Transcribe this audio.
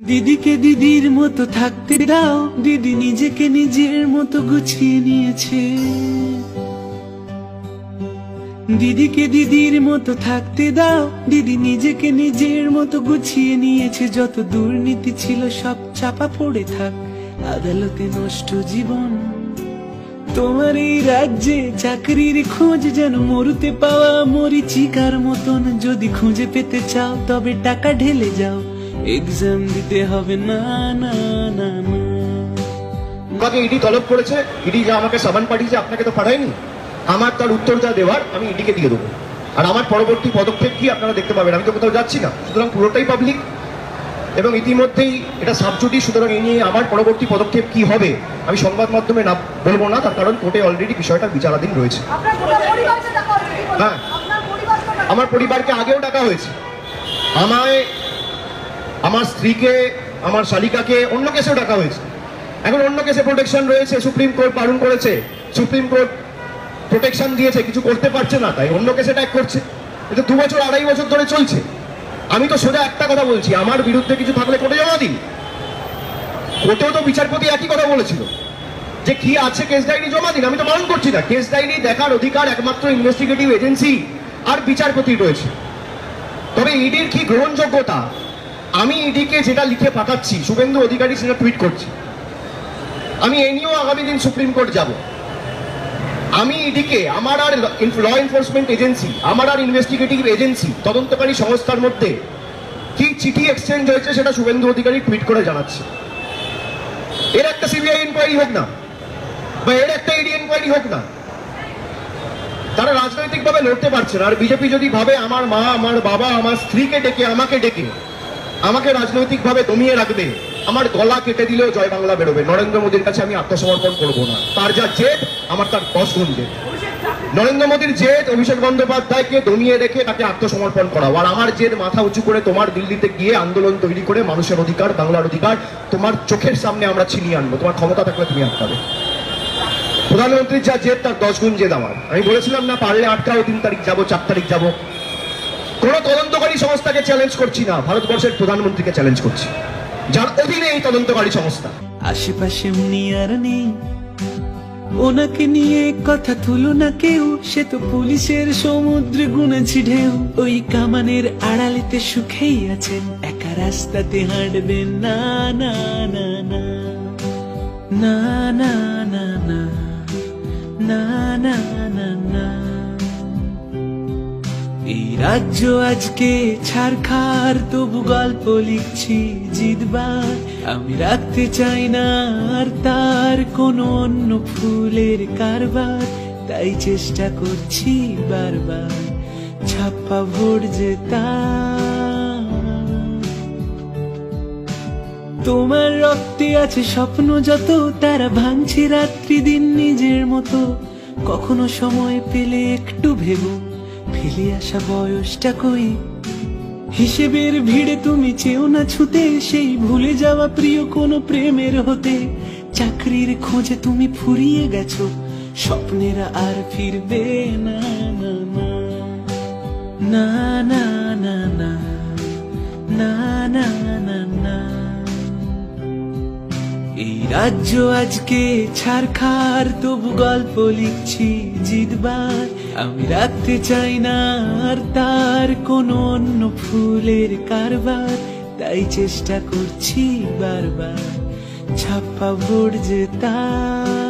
দিদিকে দিদির মতো থাকতে দাও, দিদি নিজেকে নিজের মতো গুছিয়ে নিয়েছে। দিদিকে দিদির মতো থাকতে দাও, দিদি নিজেকে নিজের মতো গুছিয়ে নিয়েছে। যত দুর্নীতি ছিল সব চাপা পড়ে থাক, আদালতে নষ্ট জীবন। তোমার এই রাজ্যে চাকরির খোঁজ যেন মরুতে পাওয়া মরিচিকার মতন। যদি খুঁজে পেতে চাও তবে টাকা ঢেলে যাও, এক্সাম দিতে হবে না না না না। আমাকে ইডি তলব করেছে, ইডি যা আমাকে সামান পাঠিয়েছে আপনাকে তো পাঠায়নি। আমার তার উত্তর যা দেওয়ার আমি ইডিকে দিয়ে দেবো। আর আমার পরবর্তী পদক্ষেপ কি আপনারা দেখতে পাবেন। আমি তো কোথাও যাচ্ছি না, সুতরাং পুরোটাই পাবলিক এবং ইতিমধ্যেই এটা সাবজুডি। সুতরাং এই নিয়ে আমার পরবর্তী পদক্ষেপ কি হবে আমি সংবাদ মাধ্যমে না বলবো না, তার কারণ কোর্টে অলরেডি বিষয়টা বিচারাধীন রয়েছে। হ্যাঁ, আমার পরিবারকে আগেও ডাকা হয়েছে। আমায়, আমার স্ত্রীকে, আমার শালিকাকে অন্য কেসেও ডাকা হয়েছে। এখন অন্য কেসে প্রোটেকশন রয়েছে, সুপ্রিম কোর্ট বারণ করেছে, সুপ্রিম কোর্ট প্রোটেকশন দিয়েছে, কিছু করতে পারছে না, তাই অন্য কেসে ট্যাগ করছে। এটা 2 বছর 2.5 বছর ধরে চলছে। আমি তো সোজা একটা কথা বলছি, আমার বিরুদ্ধে কিছু থাকলে কোর্টে জমা দিন। কোর্টেও তো বিচারপতি একই কথা বলেছিল যে কি আছে কেস ডায়েরি জমা দিন। আমি তো বারণ করছি না, কেস ডায়েরি দেখার অধিকার একমাত্র ইনভেস্টিগেটিভ এজেন্সি আর বিচারপতি রয়েছে। তবে ইডির কি গ্রহণযোগ্যতা, আমি ইডিকে যেটা লিখে পাঠাচ্ছি, শুভেন্দু অধিকারী সেটা টুইট করছি। আমি এ নিয়েও আগামী দিন সুপ্রিম কোর্ট যাব। আমি ইডিকে, আমার আর ল এনফোর্সমেন্ট এজেন্সি, আমার আর ইনভেস্টিগেটিভ এজেন্সি, তদন্তকারী সংস্থার মধ্যে কি চিঠি এক্সচেঞ্জ হয়েছে সেটা শুভেন্দু অধিকারী টুইট করে জানাচ্ছে। এর একটা সিবিআই ইনকোয়ারি হোক না, বা এর একটা ইডি ইনকোয়ারি হোক না। তারা রাজনৈতিকভাবে লড়তে পারছে না। আর বিজেপি যদি ভাবে আমার মা, আমার বাবা, আমার স্ত্রীকে ডেকে আমাকে রাজনৈতিকভাবে দমিয়ে রাখবে, আমার গলা কেটে দিলেও জয় বাংলা বেরোবে। নরেন্দ্র মোদীর কাছে আমি আত্মসমর্পণ করবো না। তার যা জেদ, আমার তার 10 গুণ জেদ। নরেন্দ্র মোদীর জেদ অভিষেক বন্দ্যোপাধ্যায়কে দমিয়ে রেখে তাকে আত্মসমর্পণ করা, আর আমার জেদ মাথা উঁচু করে তোমার দিল্লিতে গিয়ে আন্দোলন তৈরি করে মানুষের অধিকার, বাংলার অধিকার তোমার চোখের সামনে আমরা ছিনিয়ে আনবো। তোমার ক্ষমতা থাকলে তুমি আটকাবে। প্রধানমন্ত্রীর যা জেদ তার 10 গুণ জেদ আমার। আমি বলেছিলাম না, পারলে আটকাও, 3 তারিখ যাবো, 4 তারিখ যাবো। কোন তদন্তকারী সংস্থাকে চ্যালেঞ্জ করছি না, ভারতবর্ষের প্রধানমন্ত্রীকে চ্যালেঞ্জ করছি, যার অধীনে এই তদন্তকারী সংস্থা। আশেপাশে উনি আর নেই, ওনাকে নিয়ে কথা তুলো না কেউ। সে তো পুলিশের সমুদ্রে গুনেছি ঢেউ। ওই কামানের আড়ালেতে সুখেই আছেন, একা রাস্তাতে হাঁটবেন না না না না না না না না না না না না। এই রাজ্য আজকে ছারখার, তবু গল্প লিখছি জিতবার। আমি রাখতে চাই না আর তার কোনো অন্য ফুলের কারবার, তাই চেষ্টা করছি বারবার ছাপ্পা ভোট জেতার। তোমার রক্তে আছে স্বপ্ন যত, তারা ভাঙছে রাত্রি দিন নিজের মতো। কখনো সময় পেলে একটু ভেবো, ফেলে আসা বয়সটা কই। হিসেবের ভিড়ে তুমি চেও না ছুতে, সেই ভুলে যাওয়া প্রিয় কোনো প্রেমের হতে। চাকরির খোঁজে তুমি ফুরিয়ে গেছো, স্বপ্নেরা আর ফিরবে না না না না না না না না না না। এই রাজ্য আজকে ছারখার, তবু গল্প লিখছি জিতবার। আমি রাখতে চাই না আর তার কোনো অন্য ফুলের কারবার, তাই চেষ্টা করছি বারবার ছাপ্পা ভোট জেতার।